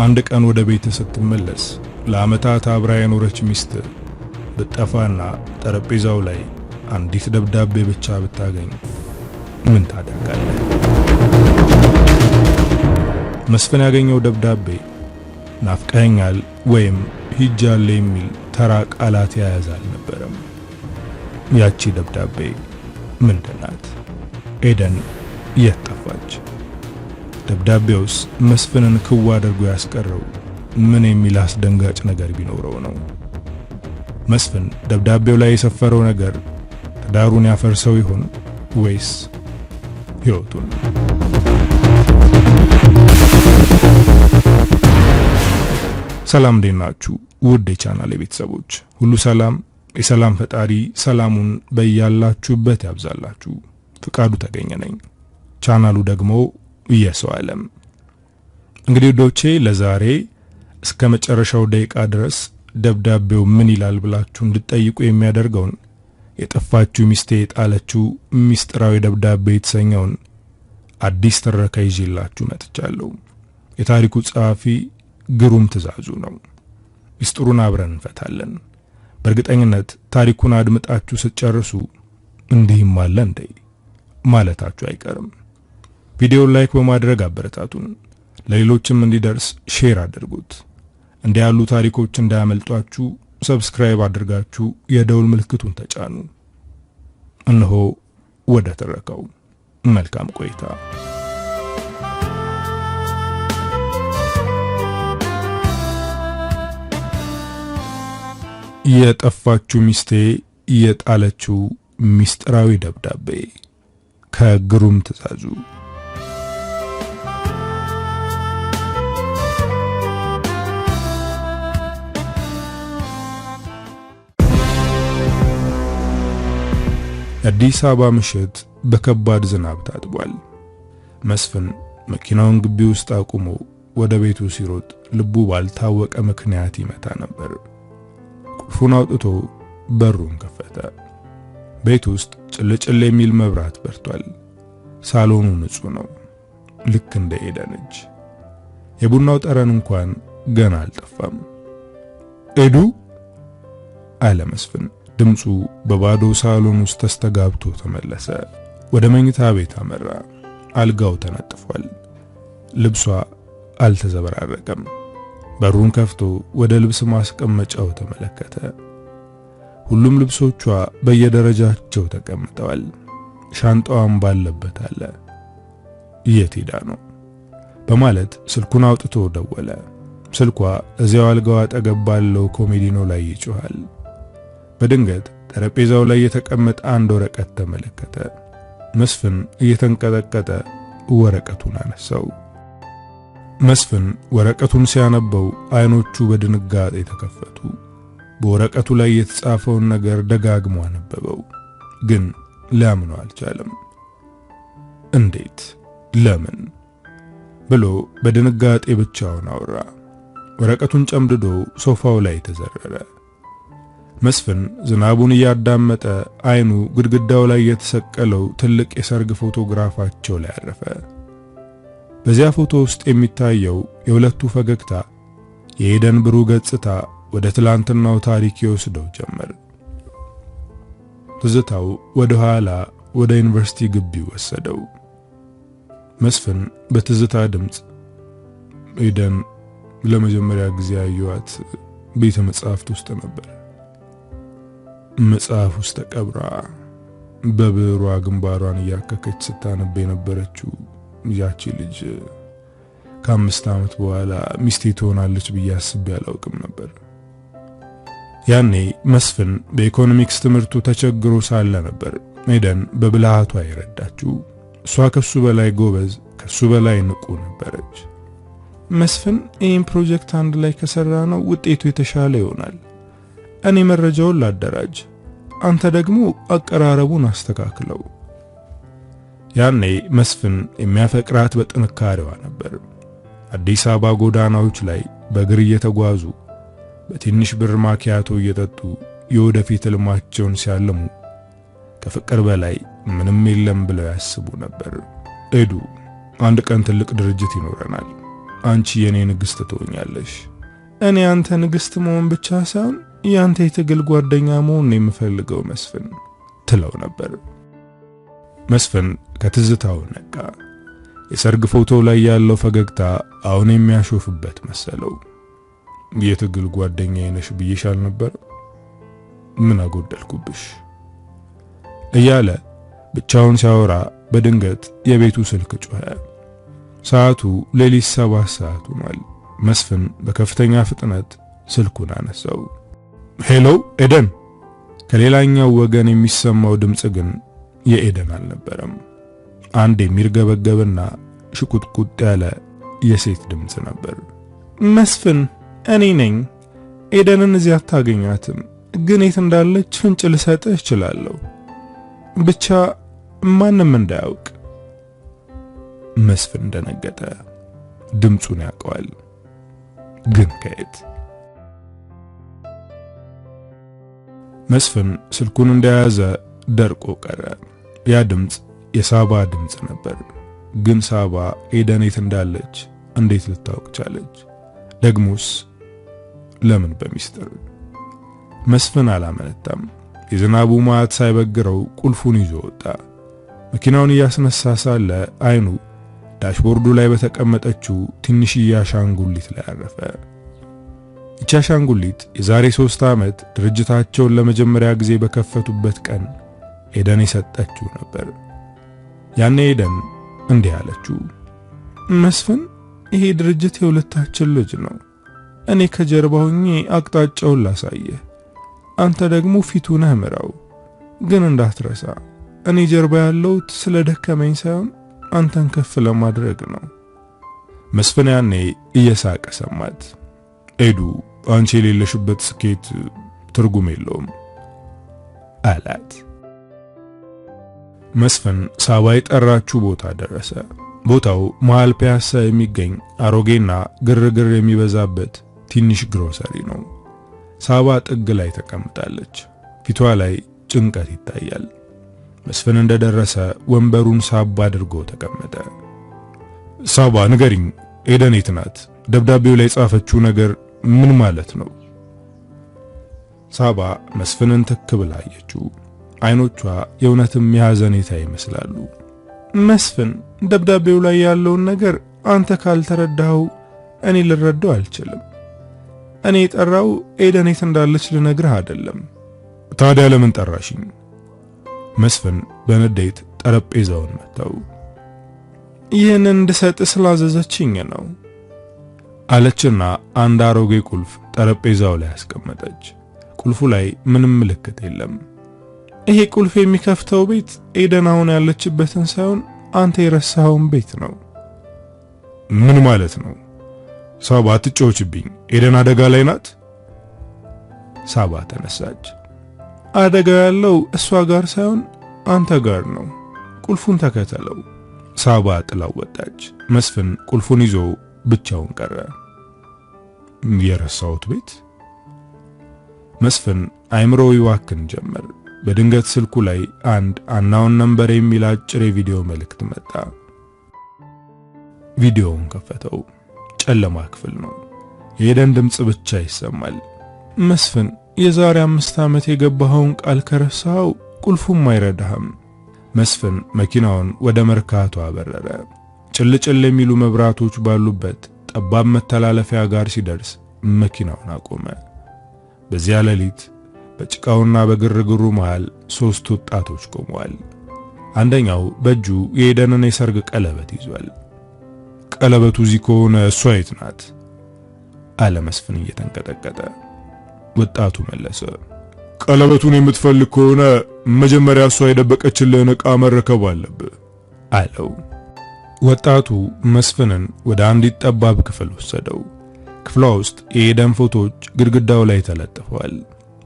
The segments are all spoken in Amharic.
አንድ ቀን ወደ ቤት ስትመለስ ለአመታት አብራ የኖረች ሚስት ብጠፋና ጠረጴዛው ላይ አንዲት ደብዳቤ ብቻ ብታገኝ ምን ታደርጋለህ? መስፍን ያገኘው ደብዳቤ ናፍቀኸኛል ወይም ሂጃለሁ የሚል ተራ ቃላት የያዘ አልነበረም። ያቺ ደብዳቤ ምንድናት? ኤደን የት ጠፋች? ደብዳቤውስ መስፍንን ክው አድርጎ ያስቀረው ምን የሚል አስደንጋጭ ነገር ቢኖረው ነው? መስፍን ደብዳቤው ላይ የሰፈረው ነገር ትዳሩን ያፈርሰው ይሆን ወይስ ሕይወቱን? ሰላም እንዴት ናችሁ? ውድ የቻናሌ ቤተሰቦች ሁሉ ሰላም፣ የሰላም ፈጣሪ ሰላሙን በያላችሁበት ያብዛላችሁ። ፍቃዱ ተገኘ ነኝ። ቻናሉ ደግሞ የሰው ዓለም። እንግዲህ ወዶቼ ለዛሬ እስከ መጨረሻው ደቂቃ ድረስ ደብዳቤው ምን ይላል ብላችሁ እንድትጠይቁ የሚያደርገውን የጠፋችው ሚስቴ የጣለችው ሚስጥራዊ ደብዳቤ የተሰኘውን አዲስ ትረካ ይዤላችሁ መጥቻለሁ። የታሪኩ ጸሐፊ ግሩም ትእዛዙ ነው። ሚስጥሩን አብረን እንፈታለን። በእርግጠኝነት ታሪኩን አድምጣችሁ ስትጨርሱ እንዲህም አለ እንዴ ማለታችሁ አይቀርም። ቪዲዮውን ላይክ በማድረግ አበረታቱን። ለሌሎችም እንዲደርስ ሼር አድርጉት። እንዲህ ያሉ ታሪኮች እንዳያመልጧችሁ ሰብስክራይብ አድርጋችሁ የደውል ምልክቱን ተጫኑ። እነሆ ወደ ትረካው። መልካም ቆይታ። የጠፋችው ሚስቴ የጣለችው ሚስጥራዊ ደብዳቤ ከግሩም ትእዛዙ። የአዲስ አበባ ምሽት በከባድ ዝናብ ታጥቧል። መስፍን መኪናውን ግቢ ውስጥ አቁሞ ወደ ቤቱ ሲሮጥ ልቡ ባልታወቀ ምክንያት ይመታ ነበር። ቁልፉን አውጥቶ በሩን ከፈተ። ቤት ውስጥ ጭልጭል የሚል መብራት በርቷል። ሳሎኑ ንጹህ ነው፣ ልክ እንደ ኤደን እጅ። የቡናው ጠረን እንኳን ገና አልጠፋም። ኤዱ አለ መስፍን። ድምፁ በባዶ ሳሎን ውስጥ ተስተጋብቶ ተመለሰ። ወደ መኝታ ቤት አመራ። አልጋው ተነጥፏል። ልብሷ አልተዘበራረቀም። በሩን ከፍቶ ወደ ልብስ ማስቀመጫው ተመለከተ። ሁሉም ልብሶቿ በየደረጃቸው ተቀምጠዋል። ሻንጣዋም ባለበት አለ። የት ሄዳ ነው በማለት ስልኩን አውጥቶ ደወለ። ስልኳ እዚያው አልጋው አጠገብ ባለው ኮሜዲኖ ላይ ይጮሃል። በድንገት ጠረጴዛው ላይ የተቀመጠ አንድ ወረቀት ተመለከተ። መስፍን እየተንቀጠቀጠ ወረቀቱን አነሳው። መስፍን ወረቀቱን ሲያነበው አይኖቹ በድንጋጤ ተከፈቱ። በወረቀቱ ላይ የተጻፈውን ነገር ደጋግሞ አነበበው፣ ግን ሊያምነው አልቻለም። እንዴት? ለምን? ብሎ በድንጋጤ ብቻውን አወራ። ወረቀቱን ጨምድዶ ሶፋው ላይ ተዘረረ። መስፍን ዝናቡን እያዳመጠ አይኑ ግድግዳው ላይ የተሰቀለው ትልቅ የሰርግ ፎቶግራፋቸው ላይ አረፈ። በዚያ ፎቶ ውስጥ የሚታየው የሁለቱ ፈገግታ የኤደን ብሩህ ገጽታ ወደ ትላንትናው ታሪክ ይወስደው ጀመር። ትዝታው ወደ ኋላ ወደ ዩኒቨርሲቲ ግቢ ወሰደው። መስፍን በትዝታ ድምጽ ኤደን ለመጀመሪያ ጊዜ ያየኋት ቤተ መጻሕፍት ውስጥ ነበር። መጽሐፍ ውስጥ ተቀብራ በብዕሯ ግንባሯን እያከከች ስታነብ የነበረችው ያቺ ልጅ ከ5 ዓመት በኋላ ሚስቴ ትሆናለች ብዬ አስቤ አላውቅም ነበር። ያኔ መስፍን በኢኮኖሚክስ ትምህርቱ ተቸግሮ ሳለ ነበር ኤደን በብልሃቷ የረዳችው። እሷ ከሱ በላይ ጎበዝ፣ ከሱ በላይ ንቁ ነበረች። መስፍን ይህን ፕሮጀክት አንድ ላይ ከሰራ ነው ውጤቱ የተሻለ ይሆናል። እኔ መረጃውን ላደራጅ፣ አንተ ደግሞ አቀራረቡን አስተካክለው። ያኔ መስፍን የሚያፈቅራት በጥንካሬዋ ነበር። አዲስ አበባ ጎዳናዎች ላይ በእግር እየተጓዙ በትንሽ ብር ማኪያቶ እየጠጡ የወደፊት ህልማቸውን ሲያልሙ ከፍቅር በላይ ምንም የለም ብለው ያስቡ ነበር። ኤዱ አንድ ቀን ትልቅ ድርጅት ይኖረናል፣ አንቺ የኔ ንግስት ትሆኛለሽ። እኔ አንተ ንግስት መሆን ብቻ ሳይሆን ያንተ የትግል ጓደኛ መሆን ነው የምፈልገው መስፍን ትለው ነበር። መስፍን ከትዝታው ነቃ። የሰርግ ፎቶ ላይ ያለው ፈገግታ አሁን የሚያሾፍበት መሰለው። የትግል ጓደኛዬ ነሽ ብዬሻል ነበር? ምን አጎደልኩብሽ? እያለ ብቻውን ሲያወራ በድንገት የቤቱ ስልክ ጮኸ። ሰዓቱ ሌሊት 7 ሰዓት ሆኗል። መስፍን በከፍተኛ ፍጥነት ስልኩን አነሳው። ሄሎ ኤደን። ከሌላኛው ወገን የሚሰማው ድምጽ ግን የኤደን አልነበረም። አንድ የሚርገበገብና ሽቁጥቁጥ ያለ የሴት ድምጽ ነበር። መስፍን፣ እኔ ነኝ። ኤደንን እዚህ አታገኛትም፣ ግን የት እንዳለች ፍንጭ ልሰጥህ እችላለሁ። ብቻ ማንም እንዳያውቅ። መስፍን ደነገጠ። ድምጹን ያውቀዋል፣ ግን ከየት? መስፍን ስልኩን እንደያዘ ደርቆ ቀረ። ያ ድምጽ የሳባ ድምጽ ነበር። ግን ሳባ ኤደን የት እንዳለች እንዴት ልታውቅ ቻለች? ደግሞስ ለምን በሚስጥር? መስፍን አላመነታም። የዝናቡ ማዕት ሳይበግረው ቁልፉን ይዞ ወጣ። መኪናውን እያስነሳ ሳለ አይኑ ዳሽቦርዱ ላይ በተቀመጠችው ትንሽዬ አሻንጉሊት ላይ አረፈ። ይህች አሻንጉሊት የዛሬ 3 ዓመት ድርጅታቸውን ለመጀመሪያ ጊዜ በከፈቱበት ቀን ኤደን የሰጠችው ነበር። ያኔ ኤደን እንዲህ አለችው፣ መስፍን፣ ይሄ ድርጅት የሁለታችን ልጅ ነው። እኔ ከጀርባ ሆኜ አቅጣጫውን ላሳየህ፣ አንተ ደግሞ ፊቱ ነህ ምራው። ግን እንዳትረሳ እኔ ጀርባ ያለሁት ስለ ደከመኝ ሳይሆን አንተን ከፍ ለማድረግ ነው። መስፍን ያኔ እየሳቀ ሰማት። ኤዱ፣ አንቺ የሌለሽበት ስኬት ትርጉም የለውም አላት። መስፍን ሳባ የጠራችው ቦታ ደረሰ። ቦታው መሃል ፒያሳ የሚገኝ አሮጌና ግርግር የሚበዛበት ትንሽ ግሮሰሪ ነው። ሳባ ጥግ ላይ ተቀምጣለች። ፊቷ ላይ ጭንቀት ይታያል። መስፍን እንደደረሰ ወንበሩን ሳባ አድርጎ ተቀመጠ። ሳባ ንገሪኝ፣ ኤደን የት ናት? ደብዳቤው ላይ ጻፈችው ነገር ምን ማለት ነው? ሳባ መስፍንን ትክ ብላ አየችው። አይኖቿ የእውነትም የሐዘኔታ ይመስላሉ። መስፍን፣ ደብዳቤው ላይ ያለውን ነገር አንተ ካልተረዳኸው እኔ ልረዳው አልችልም። እኔ የጠራው ኤደን የት እንዳለች ልነግርህ አይደለም። ታዲያ ለምን ጠራሽኝ? መስፍን በንዴት ጠረጴዛውን መታው። ይህንን እንድሰጥ ስላዘዘችኝ ነው አለችና አንድ አሮጌ ቁልፍ ጠረጴዛው ላይ አስቀመጠች። ቁልፉ ላይ ምንም ምልክት የለም። ይሄ ቁልፍ የሚከፍተው ቤት ኤደን አሁን ያለችበትን ሳይሆን አንተ የረሳኸውን ቤት ነው። ምን ማለት ነው? ሳባ አትጫወችብኝ። ኤደን አደጋ ላይ ናት። ሳባ ተነሳች። አደጋ ያለው እሷ ጋር ሳይሆን አንተ ጋር ነው። ቁልፉን ተከተለው። ሳባ ጥላው ወጣች። መስፍን ቁልፉን ይዞ ብቻውን ቀረ። የረሳሁት ቤት? መስፍን አይምሮው ይዋክን ጀመር። በድንገት ስልኩ ላይ አንድ አናውን ነምበር የሚል አጭር የቪዲዮ መልእክት መጣ። ቪዲዮውን ከፈተው። ጨለማ ክፍል ነው። የኤደን ድምጽ ብቻ ይሰማል። መስፍን፣ የዛሬ 5 ዓመት የገባኸውን ቃል ከረሳው ቁልፉም አይረዳህም። መስፍን መኪናውን ወደ መርካቶ አበረረ። ጭልጭል የሚሉ መብራቶች ባሉበት ጠባብ መተላለፊያ ጋር ሲደርስ መኪናውን አቆመ። በዚያ ሌሊት በጭቃውና በግርግሩ መሃል 3 ወጣቶች ቆመዋል። አንደኛው በእጁ የኤደንን የሰርግ ቀለበት ይዟል። ቀለበቱ እዚህ ከሆነ እሷ የት ናት? አለ መስፍን እየተንቀጠቀጠ። ወጣቱ መለሰ፣ ቀለበቱን የምትፈልግ ከሆነ መጀመሪያ እሷ የደበቀችልህን ዕቃ መረከብ አለብህ አለው። ወጣቱ መስፍንን ወደ አንዲት ጠባብ ክፍል ወሰደው። ክፍሏ ውስጥ የኤደን ፎቶዎች ግድግዳው ላይ ተለጥፈዋል።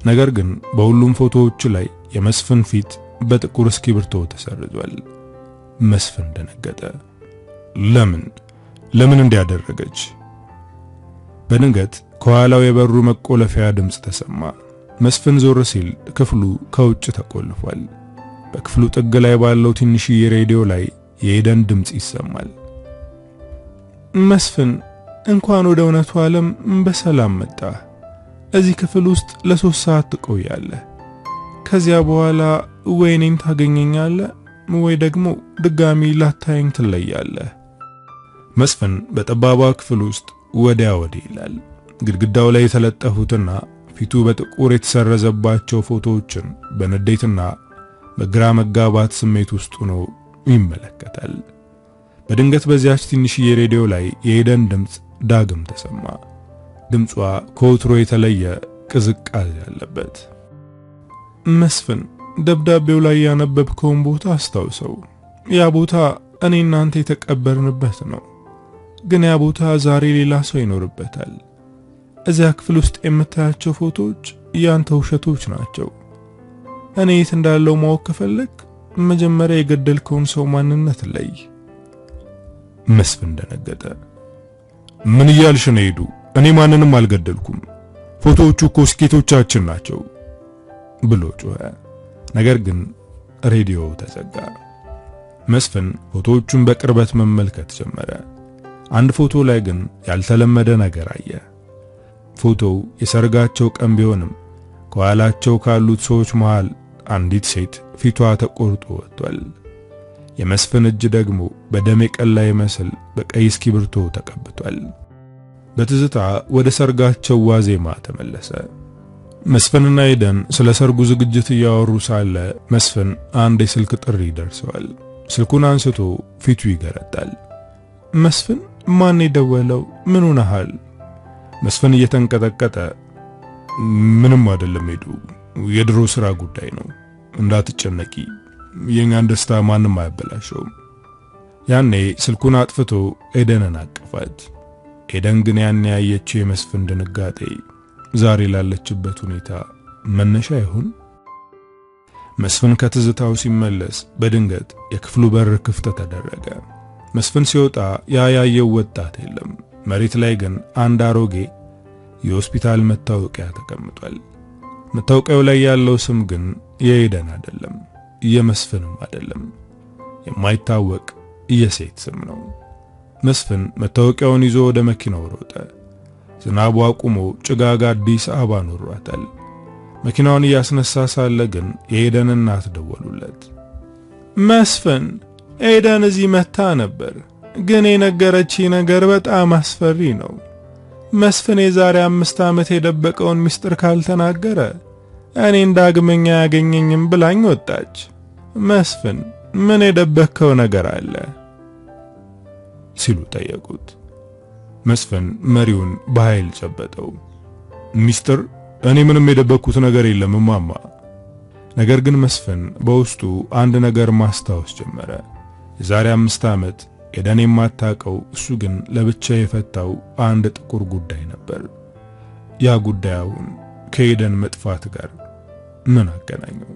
ነገር ግን በሁሉም ፎቶዎች ላይ የመስፍን ፊት በጥቁር እስክሪብቶ ተሰርዟል። መስፍን ደነገጠ። ለምን እንዲያደረገች? በድንገት ከኋላው የበሩ መቆለፊያ ድምጽ ተሰማ። መስፍን ዞር ሲል ክፍሉ ከውጭ ተቆልፏል። በክፍሉ ጥግ ላይ ባለው ትንሽዬ ሬዲዮ ላይ የኤደን ድምጽ ይሰማል። መስፍን፣ እንኳን ወደ እውነቱ ዓለም በሰላም መጣ። እዚህ ክፍል ውስጥ ለ3 ሰዓት ትቆያለህ። ከዚያ በኋላ ወይ እኔን ታገኘኛለህ ወይ ደግሞ ድጋሚ ላታየኝ ትለያለህ። መስፍን በጠባባ ክፍል ውስጥ ወዲያ ወዲህ ይላል። ግድግዳው ላይ የተለጠፉትና ፊቱ በጥቁር የተሰረዘባቸው ፎቶዎችን በንዴትና በግራ መጋባት ስሜት ውስጥ ሆኖ ይመለከታል። በድንገት በዚያች ትንሽዬ ሬዲዮ ላይ የኤደን ድምጽ ዳግም ተሰማ። ድምጿ ከወትሮ የተለየ ቅዝቃዜ ያለበት። መስፍን ደብዳቤው ላይ ያነበብከውን ቦታ አስታውሰው። ያ ቦታ እኔ እናንተ የተቀበርንበት ነው። ግን ያ ቦታ ዛሬ ሌላ ሰው ይኖርበታል። እዚያ ክፍል ውስጥ የምታያቸው ፎቶዎች ያንተ ውሸቶች ናቸው። እኔ የት እንዳለው ማወቅ ከፈለክ መጀመሪያ የገደልከውን ሰው ማንነት ለይ። መስፍን ደነገጠ። ምን እያልሽ ነው ሄዱ? እኔ ማንንም አልገደልኩም። ፎቶዎቹ እኮ ስኬቶቻችን ናቸው ብሎ ጮኸ። ነገር ግን ሬዲዮው ተዘጋ። መስፍን ፎቶዎቹን በቅርበት መመልከት ጀመረ። አንድ ፎቶ ላይ ግን ያልተለመደ ነገር አየ። ፎቶው የሰርጋቸው ቀን ቢሆንም ከኋላቸው ካሉት ሰዎች መሃል አንዲት ሴት ፊቷ ተቆርጦ ወጥቷል። የመስፍን እጅ ደግሞ በደም የቀላ ይመስል በቀይ እስክሪብቶ ተቀብቷል። በትዝታ ወደ ሰርጋቸው ዋዜማ ተመለሰ። መስፍንና ኤደን ስለ ሰርጉ ዝግጅት እያወሩ ሳለ መስፍን አንድ የስልክ ጥሪ ደርሰዋል። ስልኩን አንስቶ ፊቱ ይገረጣል። መስፍን፣ ማን የደወለው? ምን ሆነሃል? መስፍን እየተንቀጠቀጠ ምንም አይደለም ሄዱ፣ የድሮ ስራ ጉዳይ ነው፣ እንዳትጨነቂ፣ የኛን ደስታ ማንም አያበላሸውም። ያኔ ስልኩን አጥፍቶ ኤደንን አቀፋት። ኤደን ግን ያኔ ያየችው የመስፍን ድንጋጤ ዛሬ ላለችበት ሁኔታ መነሻ ይሁን? መስፍን ከትዝታው ሲመለስ በድንገት የክፍሉ በር ክፍት ተደረገ። መስፍን ሲወጣ ያየው ወጣት የለም። መሬት ላይ ግን አንድ አሮጌ የሆስፒታል መታወቂያ ተቀምጧል። መታወቂያው ላይ ያለው ስም ግን የኤደን አይደለም፣ የመስፍንም አይደለም። የማይታወቅ የሴት ስም ነው። መስፍን መታወቂያውን ይዞ ወደ መኪናው ሮጠ። ዝናቡ አቁሞ ጭጋግ አዲስ አበባ ኖሯታል። መኪናውን እያስነሳ ሳለ ግን የኤደን እናት ደወሉለት። መስፍን፣ ኤደን እዚህ መታ ነበር፣ ግን የነገረች ነገር በጣም አስፈሪ ነው። መስፍን የዛሬ 5 ዓመት የደበቀውን ምስጢር ካልተናገረ እኔን ዳግመኛ ያገኘኝም ብላኝ ወጣች። መስፍን፣ ምን የደበከው ነገር አለ ሲሉ ጠየቁት። መስፍን መሪውን በኃይል ጨበጠው። ሚስጥር? እኔ ምንም የደበኩት ነገር የለም እማማ። ነገር ግን መስፍን በውስጡ አንድ ነገር ማስታወስ ጀመረ። የዛሬ 5 ዓመት ኤደን የማታውቀው እሱ ግን ለብቻ የፈታው አንድ ጥቁር ጉዳይ ነበር። ያ ጉዳይ አሁን ከኤደን መጥፋት ጋር ምን አገናኘው?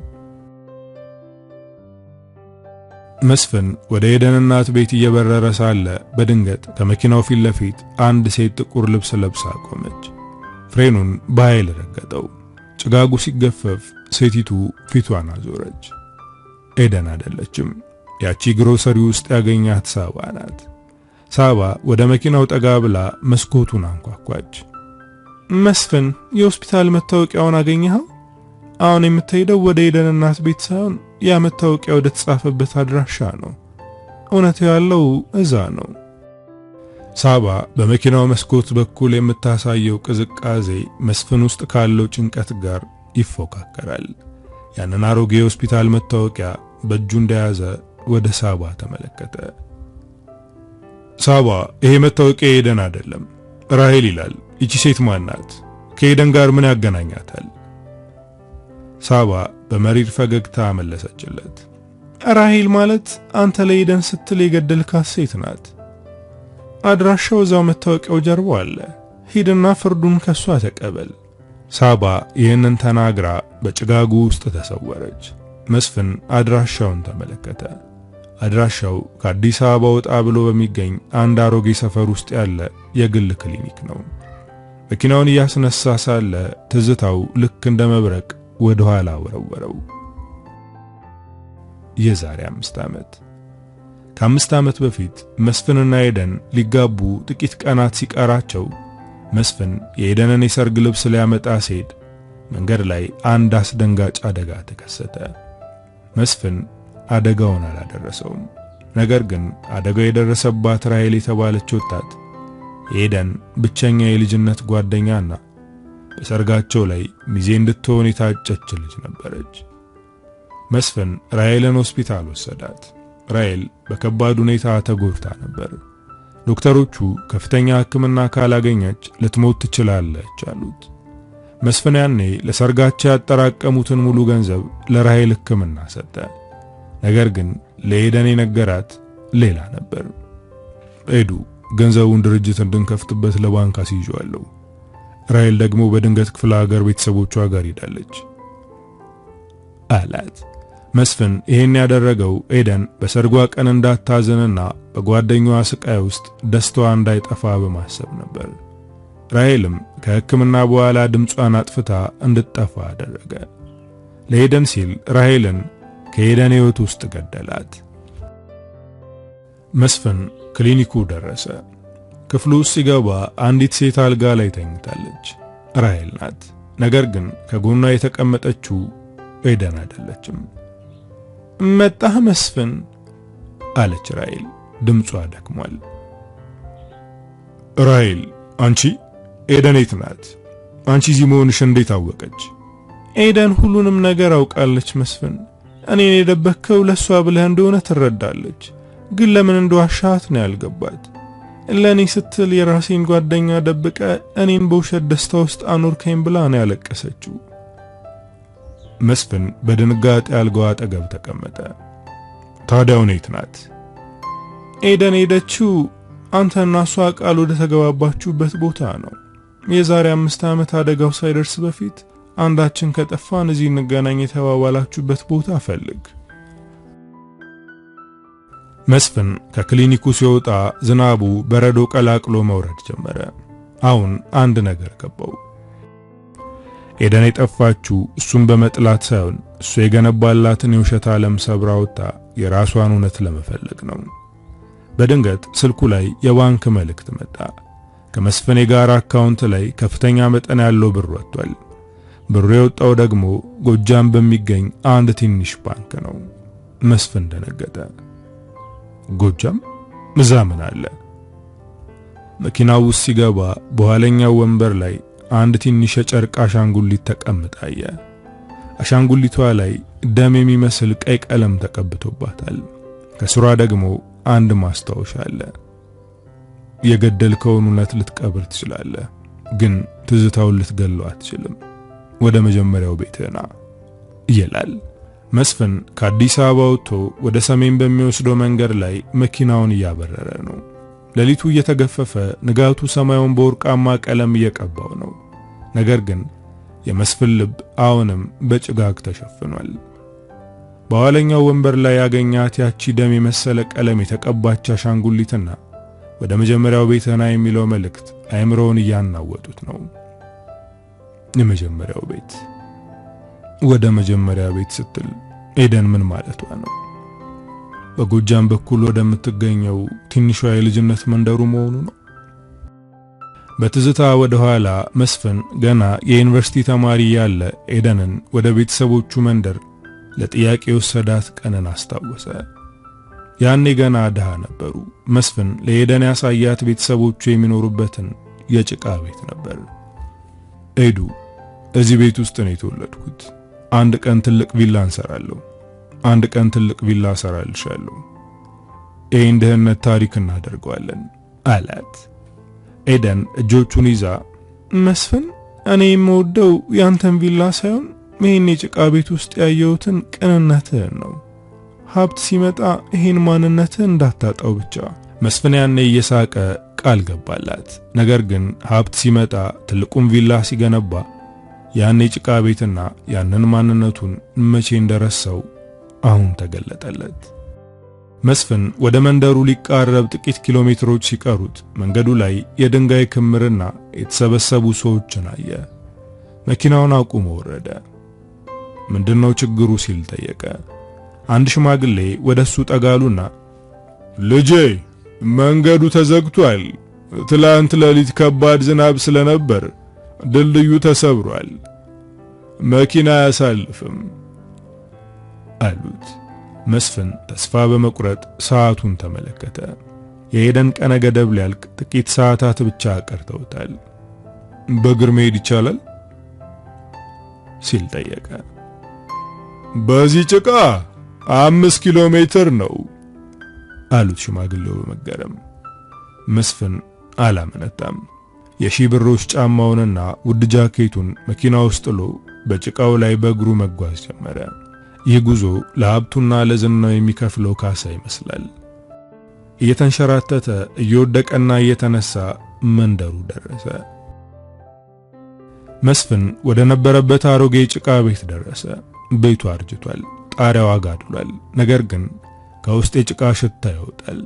መስፍን ወደ ኤደን እናት ቤት እየበረረ ሳለ በድንገት ከመኪናው ፊት ለፊት አንድ ሴት ጥቁር ልብስ ለብሳ ቆመች። ፍሬኑን በኃይል ረገጠው። ጭጋጉ ሲገፈፍ ሴቲቱ ፊቷን አዞረች። ኤደን አይደለችም። ያቺ ግሮሰሪ ውስጥ ያገኛት ሳባ ናት። ሳባ ወደ መኪናው ጠጋ ብላ መስኮቱን አንኳኳች። መስፍን፣ የሆስፒታል መታወቂያውን አገኘኸው? አሁን የምትሄደው ወደ ኤደን እናት ቤት ሳይሆን ያ መታወቂያ ወደ ተጻፈበት አድራሻ ነው። እውነት ያለው እዛ ነው። ሳባ በመኪናው መስኮት በኩል የምታሳየው ቅዝቃዜ መስፍን ውስጥ ካለው ጭንቀት ጋር ይፎካከራል። ያንን አሮጌ የሆስፒታል መታወቂያ በእጁ እንደያዘ ወደ ሳባ ተመለከተ። ሳባ፣ ይሄ መታወቂያ ኤደን አይደለም፣ ራሄል ይላል። ይቺ ሴት ማን ናት? ከኤደን ጋር ምን ያገናኛታል? ሳባ በመሪር ፈገግታ መለሰችለት። ራሄል ማለት አንተ ለኤደን ስትል የገደልካት ሴት ናት። አድራሻው እዛው መታወቂያው ጀርባ አለ። ሂድና ፍርዱን ከሷ ተቀበል። ሳባ ይህንን ተናግራ በጭጋጉ ውስጥ ተሰወረች። መስፍን አድራሻውን ተመለከተ። አድራሻው ከአዲስ አበባ ወጣ ብሎ በሚገኝ አንድ አሮጌ ሰፈር ውስጥ ያለ የግል ክሊኒክ ነው። መኪናውን እያስነሳ ሳለ ትዝታው ልክ እንደ መብረቅ ወደ ኋላ ወረወረው። የዛሬ 5 ዓመት ከ5 ዓመት በፊት መስፍንና ኤደን ሊጋቡ ጥቂት ቀናት ሲቀራቸው መስፍን የኤደንን የሰርግ ልብስ ሊያመጣ ሲሄድ መንገድ ላይ አንድ አስደንጋጭ አደጋ ተከሰተ። መስፍን አደጋውን አላደረሰውም። ነገር ግን አደጋው የደረሰባት ራሔል የተባለች ወጣት የኤደን ብቸኛ የልጅነት ጓደኛና በሰርጋቸው ላይ ሚዜ እንድትሆን የታጨች ልጅ ነበረች። መስፍን ራሔልን ሆስፒታል ወሰዳት። ራሔል በከባድ ሁኔታ ተጎድታ ነበር። ዶክተሮቹ ከፍተኛ ሕክምና ካላገኘች ልትሞት ትችላለች አሉት። መስፍን ያኔ ለሰርጋቸው ያጠራቀሙትን ሙሉ ገንዘብ ለራሔል ሕክምና ሰጠ። ነገር ግን ለኤደን የነገራት ሌላ ነበር። ኤዱ ገንዘቡን ድርጅት እንድንከፍትበት ለባንክ አስይዤዋለሁ። ራሔል ደግሞ በድንገት ክፍለ ሀገር ቤተሰቦቿ ጋር ሄዳለች አላት። መስፍን ይሄን ያደረገው ኤደን በሰርጓ ቀን እንዳታዝንና በጓደኛዋ ስቃይ ውስጥ ደስታዋ እንዳይጠፋ በማሰብ ነበር። ራሔልም ከሕክምና በኋላ ድምጿን አጥፍታ እንድትጠፋ አደረገ። ለኤደን ሲል ራሔልን ከኤደን ሕይወት ውስጥ ገደላት። መስፍን ክሊኒኩ ደረሰ። ክፍሉ ውስጥ ሲገባ አንዲት ሴት አልጋ ላይ ተኝታለች። ራሔል ናት። ነገር ግን ከጎኗ የተቀመጠችው ኤደን አይደለችም። መጣህ መስፍን አለች ራሔል። ድምጿ ደክሟል። ራሔል አንቺ? ኤደን የት ናት? አንቺ እዚህ መሆንሽ እንዴት አወቀች? ኤደን ሁሉንም ነገር አውቃለች መስፍን። እኔን የደበከው ለሷ ብለህ እንደሆነ ትረዳለች። ግን ለምን እንደዋሻት ነው ያልገባት። ለኔ ስትል የራሴን ጓደኛ ደብቀ እኔን በውሸት ደስታ ውስጥ አኖርከኝ ብላ ነው ያለቀሰችው። መስፍን በድንጋጤ አልጋው አጠገብ ተቀመጠ። ታዲያ የት ናት? ኤደን ሄደችው አንተና እሷ ቃል ወደ ተገባባችሁበት ቦታ ነው። የዛሬ 5 ዓመት አደጋው ሳይደርስ በፊት አንዳችን ከጠፋን እዚህ እንገናኝ የተባባላችሁበት ቦታ ፈልግ። መስፍን ከክሊኒኩ ሲወጣ ዝናቡ በረዶ ቀላቅሎ መውረድ ጀመረ። አሁን አንድ ነገር ገባው። ኤደን የጠፋችው እሱን በመጥላት ሳይሆን እሱ የገነባላትን የውሸት ዓለም ሰብራ ወጣ የራሷን እውነት ለመፈለግ ነው። በድንገት ስልኩ ላይ የባንክ መልእክት መጣ። ከመስፍን የጋራ አካውንት ላይ ከፍተኛ መጠን ያለው ብር ወጥቷል። ብሩ የወጣው ደግሞ ጎጃም በሚገኝ አንድ ትንሽ ባንክ ነው። መስፍን ደነገጠ። ጎጃም? እዛ ምን አለ? መኪናው ውስጥ ሲገባ በኋለኛው ወንበር ላይ አንድ ትንሽ የጨርቅ አሻንጉሊት ተቀምጣ አየ። አሻንጉሊቷ ላይ ደም የሚመስል ቀይ ቀለም ተቀብቶባታል። ከስሯ ደግሞ አንድ ማስታወሻ አለ። የገደልከውን እውነት ልትቀብር ትችላለህ፣ ግን ትዝታውን ልትገለው አትችልም። ወደ መጀመሪያው ቤትህ ና ይላል። መስፍን ከአዲስ አበባ ወጥቶ ወደ ሰሜን በሚወስደው መንገድ ላይ መኪናውን እያበረረ ነው። ሌሊቱ እየተገፈፈ ንጋቱ ሰማዩን በወርቃማ ቀለም እየቀባው ነው። ነገር ግን የመስፍን ልብ አሁንም በጭጋግ ተሸፍኗል። በኋለኛው ወንበር ላይ ያገኛት ያቺ ደም የመሰለ ቀለም የተቀባች አሻንጉሊትና ወደ መጀመሪያው ቤትህ ና የሚለው መልእክት አእምሮውን እያናወጡት ነው። የመጀመሪያው ቤት። ወደ መጀመሪያ ቤት ስትል ኤደን ምን ማለቷ ነው? በጎጃም በኩል ወደምትገኘው ትንሿ የልጅነት መንደሩ መሆኑ ነው። በትዝታ ወደ ኋላ መስፍን ገና የዩኒቨርሲቲ ተማሪ ያለ ኤደንን ወደ ቤተሰቦቹ መንደር ለጥያቄ ወሰዳት ቀንን አስታወሰ። ያኔ ገና ድሃ ነበሩ። መስፍን ለኤደን ያሳያት ቤተሰቦቹ የሚኖሩበትን የጭቃ ቤት ነበር። ኤዱ እዚህ ቤት ውስጥ ነው የተወለድኩት። አንድ ቀን ትልቅ ቪላ እንሰራለሁ። አንድ ቀን ትልቅ ቪላ እሰራልሻለሁ። ይህን ድህነት ታሪክ እናደርገዋለን አላት። ኤደን እጆቹን ይዛ መስፍን እኔ የምወደው ያንተን ቪላ ሳይሆን ይህን የጭቃ ቤት ውስጥ ያየሁትን ቅንነትህን ነው። ሀብት ሲመጣ ይህን ማንነትህን እንዳታጣው ብቻ። መስፍን ያኔ እየሳቀ ቃል ገባላት። ነገር ግን ሀብት ሲመጣ ትልቁን ቪላ ሲገነባ ያኔ ጭቃ ቤትና ያንን ማንነቱን መቼ እንደረሳው አሁን ተገለጠለት። መስፍን ወደ መንደሩ ሊቃረብ ጥቂት ኪሎ ሜትሮች ሲቀሩት መንገዱ ላይ የድንጋይ ክምርና የተሰበሰቡ ሰዎችን አየ። መኪናውን አቁሞ ወረደ። ምንድነው ችግሩ ሲል ጠየቀ። አንድ ሽማግሌ ወደሱ ጠጋሉና ልጄ መንገዱ ተዘግቷል። ትላንት ሌሊት ከባድ ዝናብ ስለነበር ድልድዩ ተሰብሯል። መኪና አያሳልፍም አሉት። መስፍን ተስፋ በመቁረጥ ሰዓቱን ተመለከተ። የኤደን ቀነ ገደብ ሊያልቅ ጥቂት ሰዓታት ብቻ ቀርተውታል። በእግር መሄድ ይቻላል ሲል ጠየቀ። በዚህ ጭቃ 5 ኪሎ ሜትር ነው አሉት ሽማግሌው በመገረም። መስፍን አላመነታም። የሺህ ብሮች ጫማውንና ውድ ጃኬቱን መኪና ውስጥ ጥሎ በጭቃው ላይ በእግሩ መጓዝ ጀመረ። ይህ ጉዞ ለሀብቱና ለዝናው የሚከፍለው ካሳ ይመስላል። እየተንሸራተተ እየወደቀና እየተነሳ መንደሩ ደረሰ። መስፍን ወደ ነበረበት አሮጌ ጭቃ ቤት ደረሰ። ቤቱ አርጅቷል፣ ጣሪያው አጋድሏል። ነገር ግን ከውስጥ የጭቃ ሽታ ይወጣል።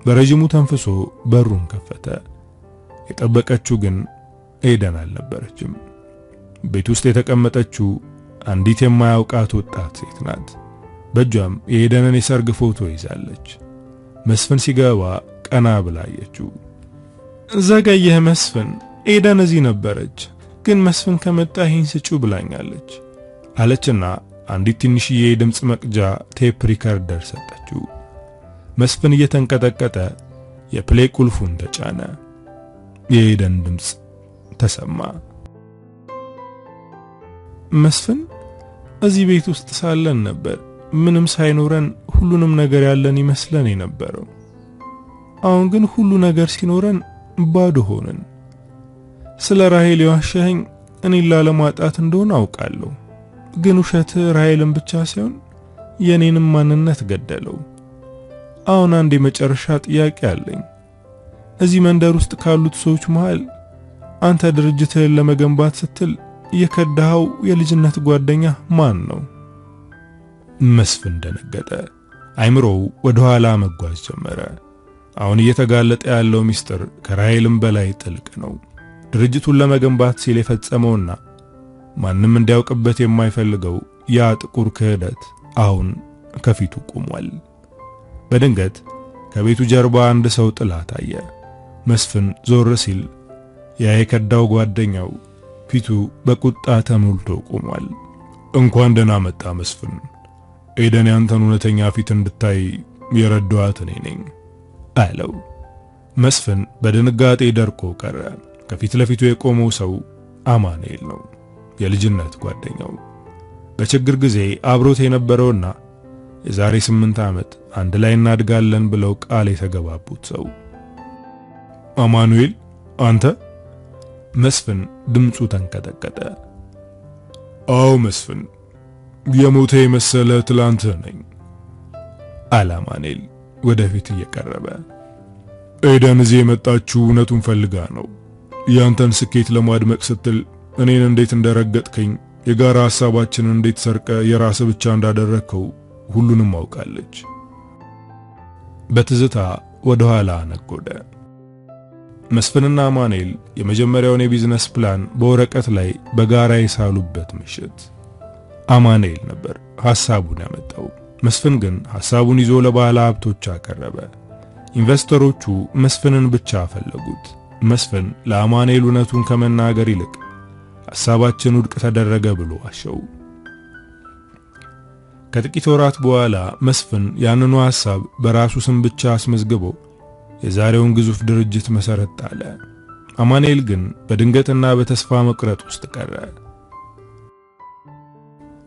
በረጅሙ ተንፍሶ በሩን ከፈተ። የጠበቀችው ግን ኤደን አልነበረችም። ቤት ውስጥ የተቀመጠችው አንዲት የማያውቃት ወጣት ሴት ናት። በእጇም የኤደንን የሰርግ ፎቶ ይዛለች። መስፍን ሲገባ ቀና ብላ አየችው። ዘገየህ መስፍን፣ ኤደን እዚህ ነበረች፣ ግን መስፍን ከመጣ ይህን ስጩ ብላኛለች አለችና አንዲት ትንሽዬ የድምፅ መቅጃ ቴፕ ሪከርደር ሰጠችው። መስፍን እየተንቀጠቀጠ የፕሌይ ቁልፉን ተጫነ። የኤደን ድምፅ ተሰማ። መስፍን እዚህ ቤት ውስጥ ሳለን ነበር ምንም ሳይኖረን ሁሉንም ነገር ያለን ይመስለን የነበረው። አሁን ግን ሁሉ ነገር ሲኖረን ባዶ ሆነን። ስለ ራሔል የዋሸኸኝ እኔን ላለማጣት እንደሆነ አውቃለሁ፣ ግን ውሸት ራሔልን ብቻ ሳይሆን የኔንም ማንነት ገደለው። አሁን አንድ የመጨረሻ ጥያቄ አለኝ። እዚህ መንደር ውስጥ ካሉት ሰዎች መሃል አንተ ድርጅትህን ለመገንባት ስትል የከዳኸው የልጅነት ጓደኛ ማን ነው? መስፍን ደነገጠ። አይምሮው ወደ ኋላ መጓዝ ጀመረ። አሁን እየተጋለጠ ያለው ሚስጥር ከራሔልም በላይ ጥልቅ ነው። ድርጅቱን ለመገንባት ሲል የፈጸመውና ማንም እንዲያውቅበት የማይፈልገው ያ ጥቁር ክህደት አሁን ከፊቱ ቆሟል። በድንገት ከቤቱ ጀርባ አንድ ሰው ጥላ ታየ። መስፍን ዞር ሲል ያ የከዳው ጓደኛው ፊቱ በቁጣ ተሞልቶ ቆሟል። እንኳን ደህና መጣ መስፍን። ኤደን ያንተን እውነተኛ ፊት እንድታይ የረዳኋት እኔ ነኝ አለው። መስፍን በድንጋጤ ደርቆ ቀረ። ከፊት ለፊቱ የቆመው ሰው አማኑኤል ነው፣ የልጅነት ጓደኛው። በችግር ጊዜ አብሮት የነበረውና የዛሬ 8 ዓመት አንድ ላይ እናድጋለን ብለው ቃል የተገባቡት ሰው። አማኑኤል አንተ? መስፍን ድምፁ ተንቀጠቀጠ። አዎ መስፍን፣ የሞተ የመሰለ ትላንት ነኝ አለ አማኑኤል ወደፊት እየቀረበ። ኤደን እዚህ የመጣችው እውነቱን ፈልጋ ነው። ያንተን ስኬት ለማድመቅ ስትል እኔን እንዴት እንደረገጥከኝ፣ የጋራ ሐሳባችንን እንዴት ሰርቀ የራስ ብቻ እንዳደረከው ሁሉንም አውቃለች። በትዝታ ወደ ኋላ ነጎደ። መስፍንና አማኑኤል የመጀመሪያውን የቢዝነስ ፕላን በወረቀት ላይ በጋራ የሳሉበት ምሽት። አማኑኤል ነበር ሐሳቡን ያመጣው። መስፍን ግን ሐሳቡን ይዞ ለባለ ሀብቶች አቀረበ። ኢንቨስተሮቹ መስፍንን ብቻ ፈለጉት። መስፍን ለአማኑኤል እውነቱን ከመናገር ይልቅ ሐሳባችን ውድቅ ተደረገ ብሎ ዋሸው። ከጥቂት ወራት በኋላ መስፍን ያንኑ ሐሳብ በራሱ ስም ብቻ አስመዝግቦ የዛሬውን ግዙፍ ድርጅት መሰረት ጣለ። አማኑኤል ግን በድንገትና በተስፋ መቁረጥ ውስጥ ቀረ።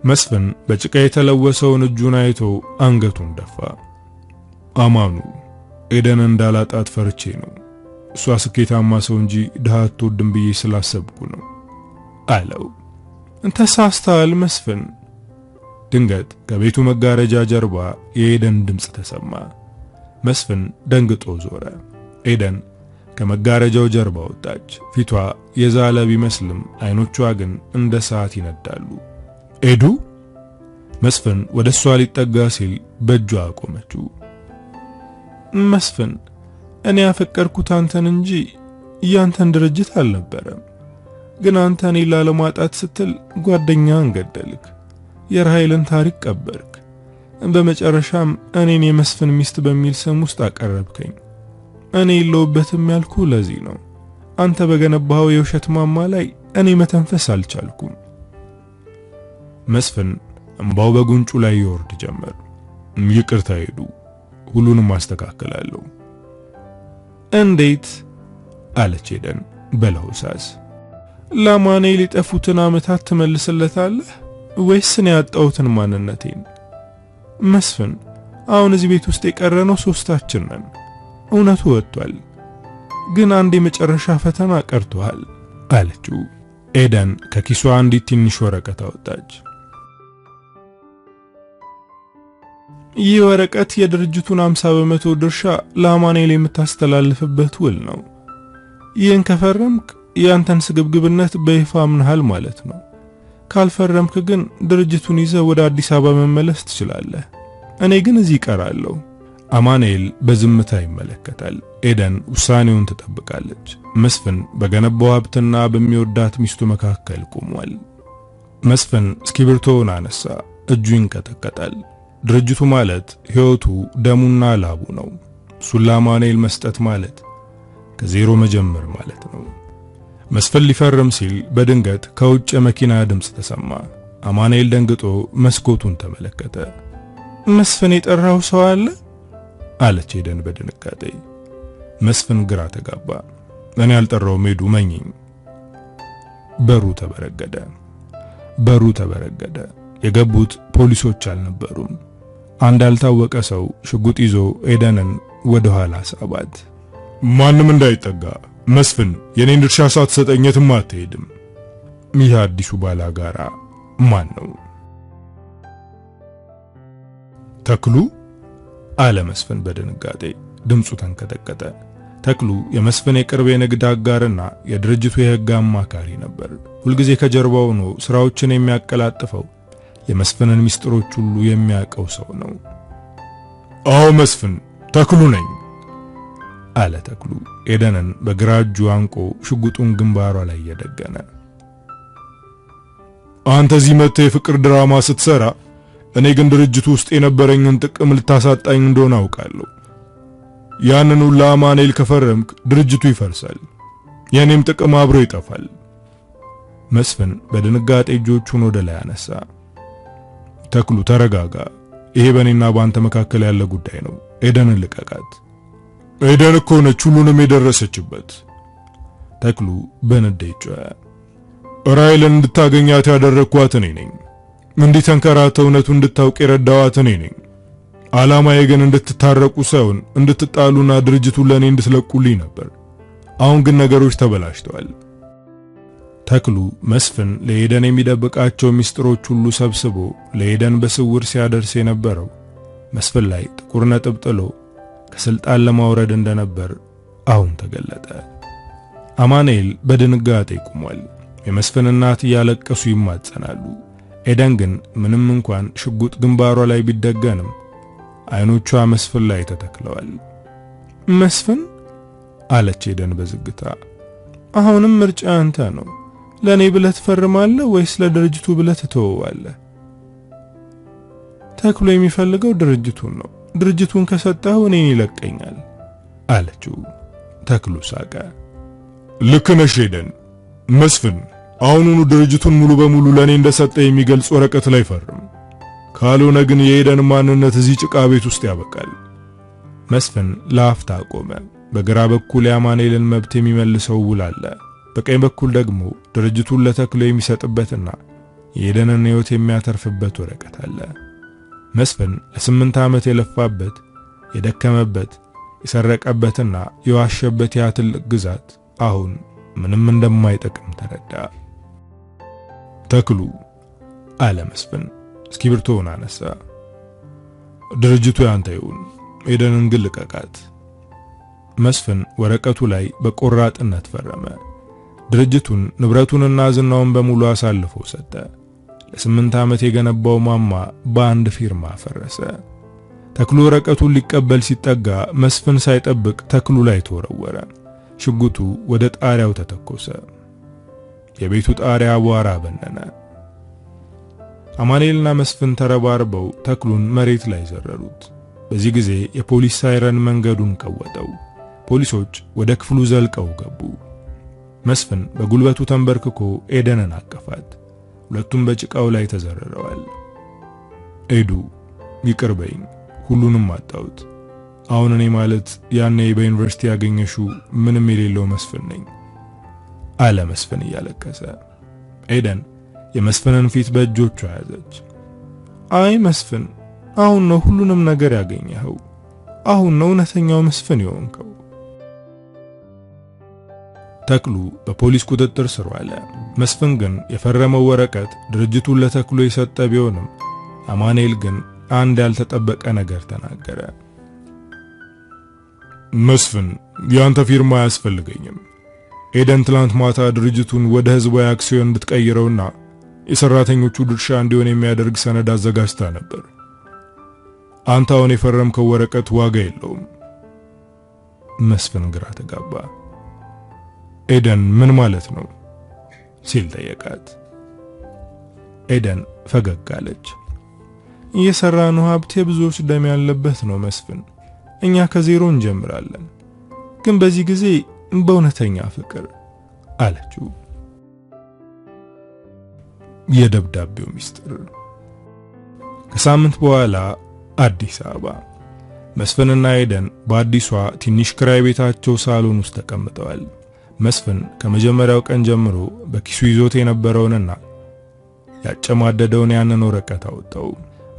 መስፍን በጭቃ የተለወሰውን እጁን አይቶ አንገቱን ደፋ። አማኑ፣ ኤደን እንዳላጣት ፈርቼ ነው። እሷ ስኬታማ ሰው እንጂ ድሃ አትወድም ብዬ ስላሰብኩ ነው አለው። ተሳስተሃል መስፍን። ድንገት ከቤቱ መጋረጃ ጀርባ የኤደን ድምፅ ተሰማ። መስፍን ደንግጦ ዞረ። ኤደን ከመጋረጃው ጀርባ ወጣች። ፊቷ የዛለ ቢመስልም አይኖቿ ግን እንደ ሰዓት ይነዳሉ። ኤዱ? መስፍን ወደ እሷ ሊጠጋ ሲል በእጇ አቆመችው። መስፍን፣ እኔ ያፈቀርኩት አንተን እንጂ ያንተን ድርጅት አልነበረም። ግን አንተ እኔን ላለማጣት ስትል ጓደኛህን ገደልክ። የራሔልን ታሪክ ቀበርክ። በመጨረሻም እኔን የመስፍን ሚስት በሚል ስም ውስጥ አቀረብከኝ። እኔ የለውበትም ያልኩ ለዚህ ነው። አንተ በገነባው የውሸት ማማ ላይ እኔ መተንፈስ አልቻልኩም። መስፍን እንባው በጉንጩ ላይ ይወርድ ጀመር። ይቅርታ ሄዱ፣ ሁሉንም ማስተካከላለሁ። እንዴት አለች ሄደን በለሆሳስ። ለአማኑኤል የጠፉትን ዓመታት ትመልስለታለህ ወይስ እኔ ያጣሁትን ማንነቴን? መስፍን አሁን እዚህ ቤት ውስጥ የቀረነው ሶስታችን ነን። እውነቱ ወጥቷል፣ ግን አንድ የመጨረሻ ፈተና ቀርቷል አለችው። ኤደን ከኪሷ አንዲት ትንሽ ወረቀት አወጣች። ይህ ወረቀት የድርጅቱን 50% ድርሻ ለአማኑኤል የምታስተላልፍበት ውል ነው። ይህን ከፈረምክ ያንተን ስግብግብነት በይፋ አምነሃል ማለት ነው። ካልፈረምክ ግን ድርጅቱን ይዘህ ወደ አዲስ አበባ መመለስ ትችላለህ። እኔ ግን እዚህ እቀራለሁ። አማኑኤል በዝምታ ይመለከታል። ኤደን ውሳኔውን ትጠብቃለች። መስፍን በገነባው ሀብትና በሚወዳት ሚስቱ መካከል ቆሟል። መስፍን እስክሪብቶውን አነሳ። እጁ ይንቀጠቀጣል። ድርጅቱ ማለት ሕይወቱ ደሙና ላቡ ነው። እሱን ለአማኑኤል መስጠት ማለት ከዜሮ መጀመር ማለት ነው። መስፍን ሊፈርም ሲል በድንገት ከውጭ የመኪና ድምፅ ተሰማ። አማኑኤል ደንግጦ መስኮቱን ተመለከተ። መስፍን የጠራው ሰው አለ አለች ኤደን በድንጋጤ። መስፍን ግራ ተጋባ። እኔ ያልጠራውም ሄዱ መኝኝ። በሩ ተበረገደ። የገቡት ፖሊሶች አልነበሩም። አንድ ያልታወቀ ሰው ሽጉጥ ይዞ ኤደንን ወደ ኋላ ሳባት። ማንም እንዳይጠጋ መስፍን፣ የኔን ድርሻ ሳትሰጠኝ የትም አትሄድም። ይህ አዲሱ ባላጋራ ማን ነው? ተክሉ አለ መስፍን በድንጋጤ። ድምፁ ተንቀጠቀጠ። ተክሉ የመስፍን የቅርብ የንግድ አጋርና የድርጅቱ የሕግ አማካሪ ነበር። ሁልጊዜ ከጀርባው ሆኖ ስራዎችን የሚያቀላጥፈው የመስፍንን ሚስጥሮች ሁሉ የሚያውቀው ሰው ነው። አዎ መስፍን፣ ተክሉ ነኝ አለ ተክሉ ኤደንን በግራ እጁ አንቆ ሽጉጡን ግንባሯ ላይ እየደገነ። አንተ እዚህ መጥተህ የፍቅር ድራማ ስትሰራ፣ እኔ ግን ድርጅቱ ውስጥ የነበረኝን ጥቅም ልታሳጣኝ እንደሆነ አውቃለሁ። ያንን ሁሉ አማኑኤል ከፈረምክ ድርጅቱ ይፈርሳል፣ የኔም ጥቅም አብሮ ይጠፋል። መስፍን በድንጋጤ እጆቹን ወደ ላይ አነሳ። ተክሉ ተረጋጋ፣ ይሄ በእኔና በአንተ መካከል ያለ ጉዳይ ነው። ኤደንን ልቀቃት። ኤደን እኮ ነች ሁሉንም የደረሰችበት። ተክሉ በንዴት ጮኸ። ራሔልን እንድታገኛት ያደረግኳት እኔ ነኝ። እንዲህ ተንከራተ እውነቱን እንድታውቅ የረዳዋት እኔ ነኝ። ዓላማዬ ግን እንድትታረቁ ሳይሆን እንድትጣሉና ድርጅቱን ለኔ እንድትለቁልኝ ነበር። አሁን ግን ነገሮች ተበላሽተዋል። ተክሉ መስፍን ለኤደን የሚደብቃቸው ሚስጥሮች ሁሉ ሰብስቦ ለኤደን በስውር ሲያደርስ የነበረው መስፍን ላይ ጥቁር ነጥብ ጥሎ ከስልጣን ለማውረድ እንደነበር አሁን ተገለጠ። አማኑኤል በድንጋጤ ቆሟል። የመስፍን እናት እያለቀሱ ይማጸናሉ። ኤደን ግን ምንም እንኳን ሽጉጥ ግንባሯ ላይ ቢደገንም አይኖቿ መስፍን ላይ ተተክለዋል። መስፍን አለች ኤደን በዝግታ፣ አሁንም ምርጫ አንተ ነው። ለኔ ብለህ ትፈርማለህ ወይስ ለድርጅቱ ብለህ ትተወዋለህ? ተክሉ የሚፈልገው ድርጅቱን ነው። ድርጅቱን ከሰጠው እኔን ይለቀኛል አለችው። ተክሉ ሳቀ። ልክ ነሽ ኤደን። መስፍን አሁኑኑ ድርጅቱን ሙሉ በሙሉ ለኔ እንደሰጠ የሚገልጽ ወረቀት ላይ ፈርም። ካልሆነ ግን የኤደን ማንነት እዚህ ጭቃ ቤት ውስጥ ያበቃል። መስፍን ለአፍታ ቆመ። በግራ በኩል የአማኑኤልን መብት የሚመልሰው ውል አለ። በቀኝ በኩል ደግሞ ድርጅቱን ለተክሉ የሚሰጥበትና የኤደንን ሕይወት የሚያተርፍበት ወረቀት አለ። መስፍን ለ8 ዓመት የለፋበት፣ የደከመበት፣ የሰረቀበትና የዋሸበት ያ ትልቅ ግዛት አሁን ምንም እንደማይጠቅም ተረዳ። ተክሉ አለ መስፍን እስክሪብቶውን አነሳ። ድርጅቱ ያንተ ይሁን፣ ኤደንን ግን ልቀቃት። መስፍን ወረቀቱ ላይ በቆራጥነት ፈረመ። ድርጅቱን ንብረቱንና ዝናውን በሙሉ አሳልፎ ሰጠ። ለ8 ዓመት የገነባው ማማ በአንድ ፊርማ ፈረሰ። ተክሉ ወረቀቱን ሊቀበል ሲጠጋ መስፍን ሳይጠብቅ ተክሉ ላይ ተወረወረ። ሽጉጡ ወደ ጣሪያው ተተኮሰ። የቤቱ ጣሪያ አቧራ በነነ። አማኑኤልና መስፍን ተረባርበው ተክሉን መሬት ላይ ዘረሩት። በዚህ ጊዜ የፖሊስ ሳይረን መንገዱን ቀወጠው። ፖሊሶች ወደ ክፍሉ ዘልቀው ገቡ። መስፍን በጉልበቱ ተንበርክኮ ኤደንን አቀፋት። ሁለቱም በጭቃው ላይ ተዘረረዋል። ኤዱ ይቅር በይኝ፣ ሁሉንም አጣሁት። አሁን እኔ ማለት ያኔ በዩኒቨርሲቲ ያገኘሽው ምንም የሌለው መስፍን ነኝ አለ መስፍን እያለቀሰ። ኤደን የመስፍንን ፊት በእጆቿ ያዘች። አይ መስፍን፣ አሁን ነው ሁሉንም ነገር ያገኘኸው። አሁን ነው እውነተኛው መስፍን የሆንከው። ተክሉ በፖሊስ ቁጥጥር ስር ዋለ። መስፍን ግን የፈረመው ወረቀት ድርጅቱን ለተክሉ የሰጠ ቢሆንም አማኑኤል ግን አንድ ያልተጠበቀ ነገር ተናገረ። መስፍን፣ ያንተ ፊርማ አያስፈልገኝም። ኤደን ትላንት ማታ ድርጅቱን ወደ ህዝባዊ አክሲዮን እንድትቀይረውና የሰራተኞቹ ድርሻ እንዲሆን የሚያደርግ ሰነድ አዘጋጅታ ነበር። አንተ አሁን የፈረምከው ወረቀት ዋጋ የለውም። መስፍን ግራ ተጋባ። ኤደን ምን ማለት ነው ሲል ጠየቃት። ኤደን ፈገግ አለች። የሰራነው ሀብት የብዙዎች ደም ያለበት ነው መስፍን። እኛ ከዜሮ እንጀምራለን፣ ግን በዚህ ጊዜ በእውነተኛ ፍቅር አለችው። የደብዳቤው ሚስጥር። ከሳምንት በኋላ አዲስ አበባ መስፍንና ኤደን በአዲሷ ትንሽ ክራይ ቤታቸው ሳሎን ውስጥ ተቀምጠዋል። መስፍን ከመጀመሪያው ቀን ጀምሮ በኪሱ ይዞት የነበረውንና ያጨማደደውን ያንን ወረቀት አወጣው።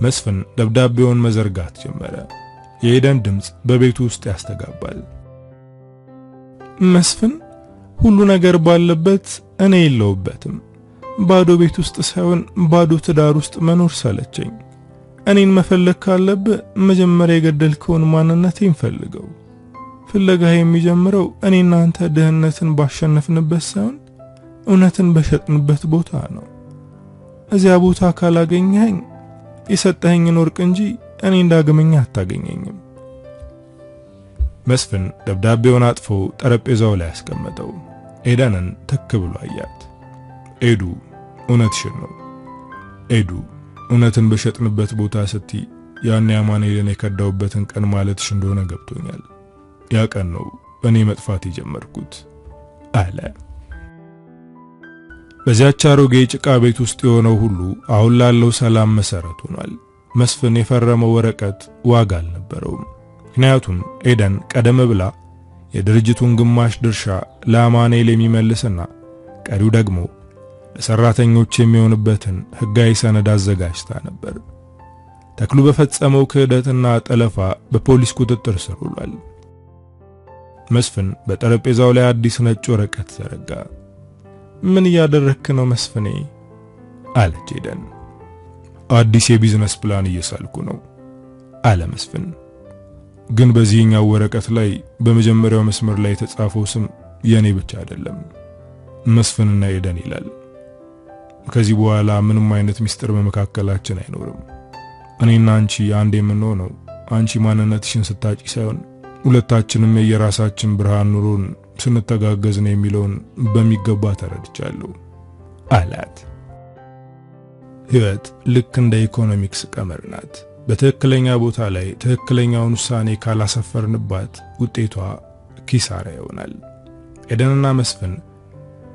መስፍን ደብዳቤውን መዘርጋት ጀመረ። የኤደን ድምጽ በቤቱ ውስጥ ያስተጋባል። መስፍን፣ ሁሉ ነገር ባለበት እኔ የለውበትም። ባዶ ቤት ውስጥ ሳይሆን ባዶ ትዳር ውስጥ መኖር ሰለቸኝ። እኔን መፈለግ ካለብህ መጀመሪያ የገደልከውን ማንነቴን ፈልገው። ፍለጋ የሚጀምረው እኔና አንተ ድህነትን ባሸነፍንበት ሳይሆን እውነትን በሸጥንበት ቦታ ነው። እዚያ ቦታ ካላገኘኸኝ የሰጠኸኝን ወርቅ እንጂ እኔ እንዳገመኛ አታገኘኝም። መስፍን ደብዳቤውን አጥፎ ጠረጴዛው ላይ ያስቀመጠው። ኤደንን ትክ ብሎ አያት። ኤዱ፣ እውነትሽን ነው። ኤዱ፣ እውነትን በሸጥንበት ቦታ ስትይ ያኔ አማኑኤልን የከዳውበትን ቀን ማለትሽ እንደሆነ ገብቶኛል። ያ ቀን ነው እኔ መጥፋት የጀመርኩት አለ። በዚያች አሮጌ ጭቃ ቤት ውስጥ የሆነው ሁሉ አሁን ላለው ሰላም መሰረት ሆኗል። መስፍን የፈረመው ወረቀት ዋጋ አልነበረውም። ምክንያቱም ኤደን ቀደም ብላ የድርጅቱን ግማሽ ድርሻ ለአማኑኤል የሚመልስና ቀሪው ደግሞ ለሰራተኞች የሚሆንበትን ሕጋዊ ሰነድ አዘጋጅታ ነበር። ተክሉ በፈጸመው ክህደትና ጠለፋ በፖሊስ ቁጥጥር ስር ውሏል። መስፍን በጠረጴዛው ላይ አዲስ ነጭ ወረቀት ዘረጋ። ምን እያደረክ ነው መስፍኔ? አለች ኤደን። አዲስ የቢዝነስ ፕላን እየሳልኩ ነው አለ መስፍን። ግን በዚህኛው ወረቀት ላይ በመጀመሪያው መስመር ላይ የተጻፈው ስም የኔ ብቻ አይደለም፣ መስፍንና ኤደን ይላል። ከዚህ በኋላ ምንም አይነት ሚስጥር በመካከላችን አይኖርም። እኔና አንቺ አንድ የምንሆነው አንቺ ማንነትሽን ስታጪ ሳይሆን ሁለታችንም የየራሳችን ብርሃን ኑሮን ስንተጋገዝ ነው የሚለውን በሚገባ ተረድቻለሁ አላት። ሕይወት ልክ እንደ ኢኮኖሚክስ ቀመር ናት። በትክክለኛ ቦታ ላይ ትክክለኛውን ውሳኔ ካላሰፈርንባት ውጤቷ ኪሳራ ይሆናል። ኤደንና መስፍን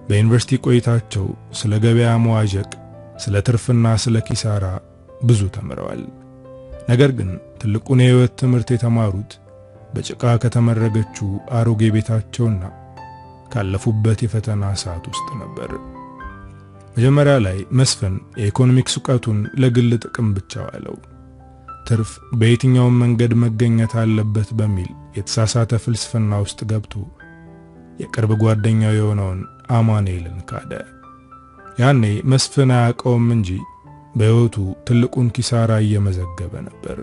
በዩኒቨርሲቲ ቆይታቸው ስለ ገበያ መዋዠቅ፣ ስለ ትርፍና ስለ ኪሳራ ብዙ ተምረዋል። ነገር ግን ትልቁን የሕይወት ትምህርት የተማሩት በጭቃ ከተመረገችው አሮጌ ቤታቸውና ካለፉበት የፈተና ሰዓት ውስጥ ነበር። መጀመሪያ ላይ መስፍን የኢኮኖሚክስ ዕውቀቱን ለግል ጥቅም ብቻ ዋለው። ትርፍ በየትኛውም መንገድ መገኘት አለበት በሚል የተሳሳተ ፍልስፍና ውስጥ ገብቶ የቅርብ ጓደኛው የሆነውን አማኑኤልን ካደ። ያኔ መስፍን አያውቀውም እንጂ በሕይወቱ ትልቁን ኪሳራ እየመዘገበ ነበር።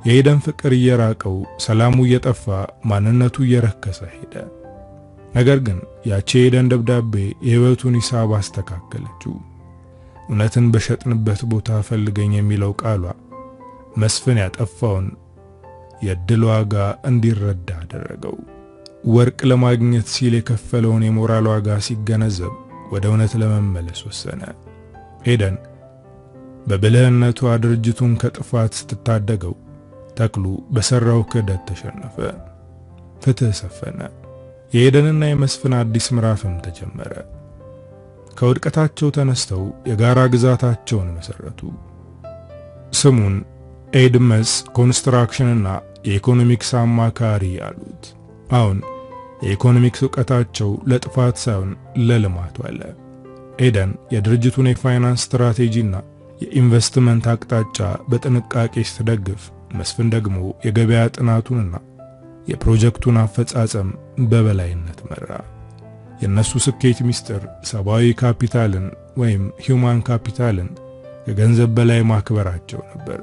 የኤደን ፍቅር እየራቀው፣ ሰላሙ እየጠፋ፣ ማንነቱ እየረከሰ ሄደ። ነገር ግን ያቺ የኤደን ደብዳቤ የሕይወቱን ሂሳብ አስተካከለችው። እውነትን በሸጥንበት ቦታ ፈልገኝ የሚለው ቃሏ መስፍን ያጠፋውን የዕድል ዋጋ እንዲረዳ አደረገው። ወርቅ ለማግኘት ሲል የከፈለውን የሞራል ዋጋ ሲገነዘብ ወደ እውነት ለመመለስ ወሰነ። ኤደን በብልህነቷ ድርጅቱን ከጥፋት ስትታደገው ተክሉ በሰራው ክህደት ተሸነፈ። ፍትህ ሰፈነ። የኤደንና የመስፍን አዲስ ምዕራፍም ተጀመረ። ከውድቀታቸው ተነስተው የጋራ ግዛታቸውን መሰረቱ። ስሙን ኤድመስ ኮንስትራክሽንና የኢኮኖሚክስ አማካሪ አሉት። አሁን የኢኮኖሚክስ ዕውቀታቸው ለጥፋት ሳይሆን ለልማት ዋለ። ኤደን የድርጅቱን የፋይናንስ ስትራቴጂና የኢንቨስትመንት አቅጣጫ በጥንቃቄ ስትደግፍ፣ መስፍን ደግሞ የገበያ ጥናቱንና የፕሮጀክቱን አፈጻጸም በበላይነት መራ። የነሱ ስኬት ሚስጥር ሰብአዊ ካፒታልን ወይም ሂዩማን ካፒታልን ከገንዘብ በላይ ማክበራቸው ነበር።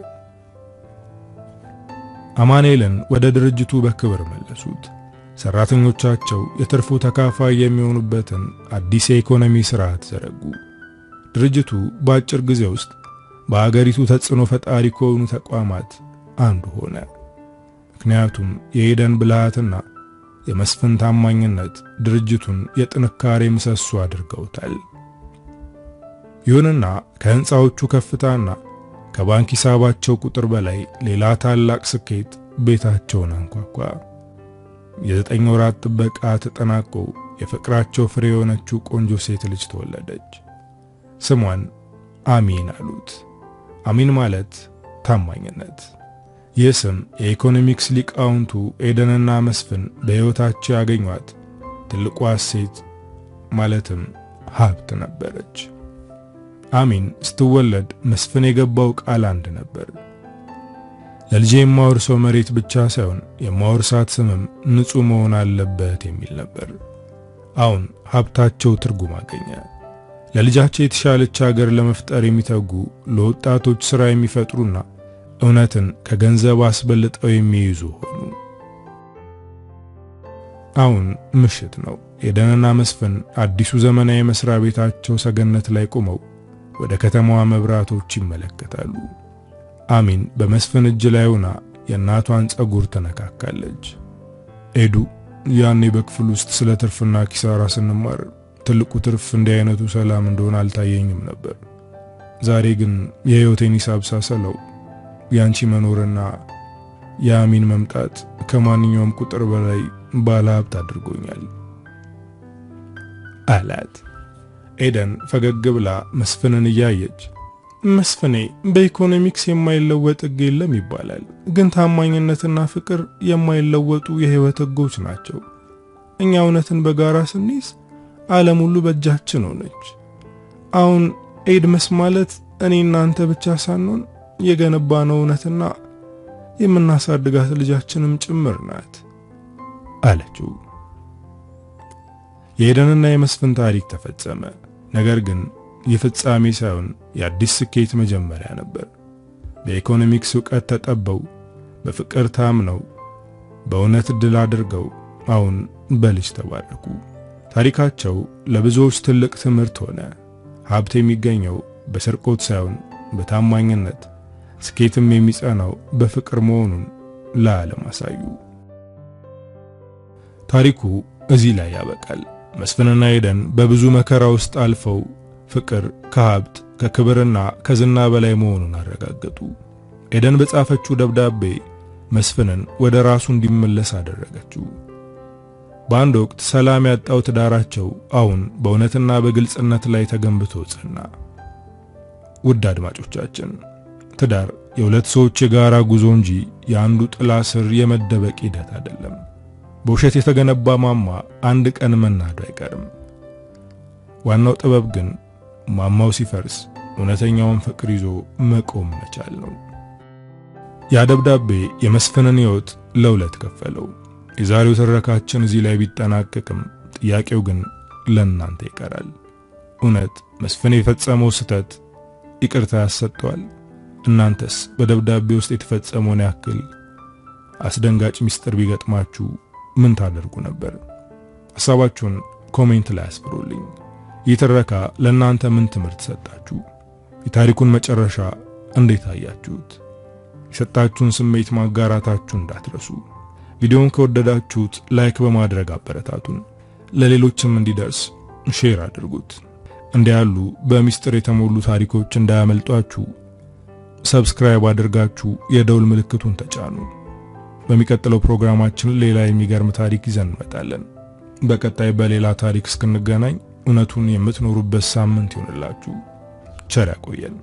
አማኑኤልን ወደ ድርጅቱ በክብር መለሱት። ሰራተኞቻቸው የትርፉ ተካፋይ የሚሆኑበትን አዲስ የኢኮኖሚ ስርዓት ዘረጉ። ድርጅቱ በአጭር ጊዜ ውስጥ በአገሪቱ ተጽዕኖ ፈጣሪ ከሆኑ ተቋማት አንዱ ሆነ። ምክንያቱም የኤደን ብልሃትና የመስፍን ታማኝነት ድርጅቱን የጥንካሬ ምሰሶ አድርገውታል። ይሁንና ከህንፃዎቹ ከፍታና ከባንክ ሂሳባቸው ቁጥር በላይ ሌላ ታላቅ ስኬት ቤታቸውን አንኳኳ። የ9 ወራት ጥበቃ ተጠናቆ የፍቅራቸው ፍሬ የሆነችው ቆንጆ ሴት ልጅ ተወለደች። ስሟን አሚን አሉት። አሚን ማለት ታማኝነት። ይህ ስም የኢኮኖሚክስ ሊቃውንቱ ኤደንና መስፍን በሕይወታቸው ያገኟት ትልቋ ሴት ማለትም ሀብት ነበረች። አሚን ስትወለድ መስፍን የገባው ቃል አንድ ነበር። ለልጄ የማወርሰው መሬት ብቻ ሳይሆን የማወርሳት ስምም ንጹህ መሆን አለበት የሚል ነበር። አሁን ሀብታቸው ትርጉም አገኘ። ለልጃቸው የተሻለች ሀገር ለመፍጠር የሚተጉ፣ ለወጣቶች ሥራ የሚፈጥሩና እውነትን ከገንዘብ አስበልጠው የሚይዙ ሆኑ። አሁን ምሽት ነው። ኤደንና መስፍን አዲሱ ዘመናዊ መስሪያ ቤታቸው ሰገነት ላይ ቆመው ወደ ከተማዋ መብራቶች ይመለከታሉ። አሚን በመስፍን እጅ ላይ ሆና የእናቷን ጸጉር ተነካካለች። ኤዱ፣ ያኔ በክፍል ውስጥ ስለ ትርፍና ኪሳራ ስንማር ትልቁ ትርፍ እንዲህ አይነቱ ሰላም እንደሆነ አልታየኝም ነበር። ዛሬ ግን የህይወቴን ሂሳብ ሳሰለው ያንቺ መኖርና የአሚን መምጣት ከማንኛውም ቁጥር በላይ ባለሀብት አድርጎኛል አላት። ኤደን ፈገግ ብላ መስፍንን እያየች፣ መስፍኔ በኢኮኖሚክስ የማይለወጥ ሕግ የለም ይባላል፣ ግን ታማኝነትና ፍቅር የማይለወጡ የህይወት ሕጎች ናቸው። እኛ እውነትን በጋራ ስንይዝ ዓለም ሁሉ በእጃችን ሆነች። አሁን ኤድመስ ማለት እኔ እናንተ ብቻ ሳንሆን የገነባነው እውነትና የምናሳድጋት ልጃችንም ጭምር ናት አለችው። የኤደንና የመስፍን ታሪክ ተፈጸመ። ነገር ግን የፍጻሜ ሳይሆን የአዲስ ስኬት መጀመሪያ ነበር። በኢኮኖሚክስ ዕውቀት ተጠበው፣ በፍቅር ታምነው፣ በእውነት ድል አድርገው አሁን በልጅ ተባረኩ። ታሪካቸው ለብዙዎች ትልቅ ትምህርት ሆነ። ሀብት የሚገኘው በስርቆት ሳይሆን በታማኝነት፣ ስኬትም የሚጸናው በፍቅር መሆኑን ለዓለም አሳዩ። ታሪኩ እዚህ ላይ ያበቃል። መስፍንና ኤደን በብዙ መከራ ውስጥ አልፈው ፍቅር ከሀብት ከክብርና ከዝና በላይ መሆኑን አረጋገጡ። ኤደን በጻፈችው ደብዳቤ መስፍንን ወደ ራሱ እንዲመለስ አደረገችው። በአንድ ወቅት ሰላም ያጣው ትዳራቸው አሁን በእውነትና በግልጽነት ላይ ተገንብቶ ጸና። ውድ አድማጮቻችን፣ ትዳር የሁለት ሰዎች የጋራ ጉዞ እንጂ የአንዱ ጥላ ስር የመደበቅ ሂደት አይደለም። በውሸት የተገነባ ማማ አንድ ቀን መናዱ አይቀርም። ዋናው ጥበብ ግን ማማው ሲፈርስ እውነተኛውን ፍቅር ይዞ መቆም መቻል ነው። ያ ደብዳቤ የመስፍንን ሕይወት ለሁለት ከፈለው። የዛሬው ትረካችን እዚህ ላይ ቢጠናቀቅም ጥያቄው ግን ለእናንተ ይቀራል። እውነት መስፍን የፈጸመው ስህተት ይቅርታ ያሰጠዋል? እናንተስ በደብዳቤ ውስጥ የተፈጸመውን ያክል አስደንጋጭ ሚስጥር ቢገጥማችሁ ምን ታደርጉ ነበር? ሐሳባችሁን ኮሜንት ላይ አስፍሩልኝ። ይህ ትረካ ለእናንተ ምን ትምህርት ሰጣችሁ? የታሪኩን መጨረሻ እንዴት አያችሁት? የሰጣችሁን ስሜት ማጋራታችሁ እንዳትረሱ። ቪዲዮውን ከወደዳችሁት ላይክ በማድረግ አበረታቱን። ለሌሎችም እንዲደርስ ሼር አድርጉት። እንዲህ ያሉ በሚስጥር የተሞሉ ታሪኮች እንዳያመልጧችሁ ሰብስክራይብ አድርጋችሁ የደውል ምልክቱን ተጫኑ። በሚቀጥለው ፕሮግራማችን ሌላ የሚገርም ታሪክ ይዘን እንመጣለን። በቀጣይ በሌላ ታሪክ እስክንገናኝ እውነቱን የምትኖሩበት ሳምንት ይሁንላችሁ። ቸር ያቆየን።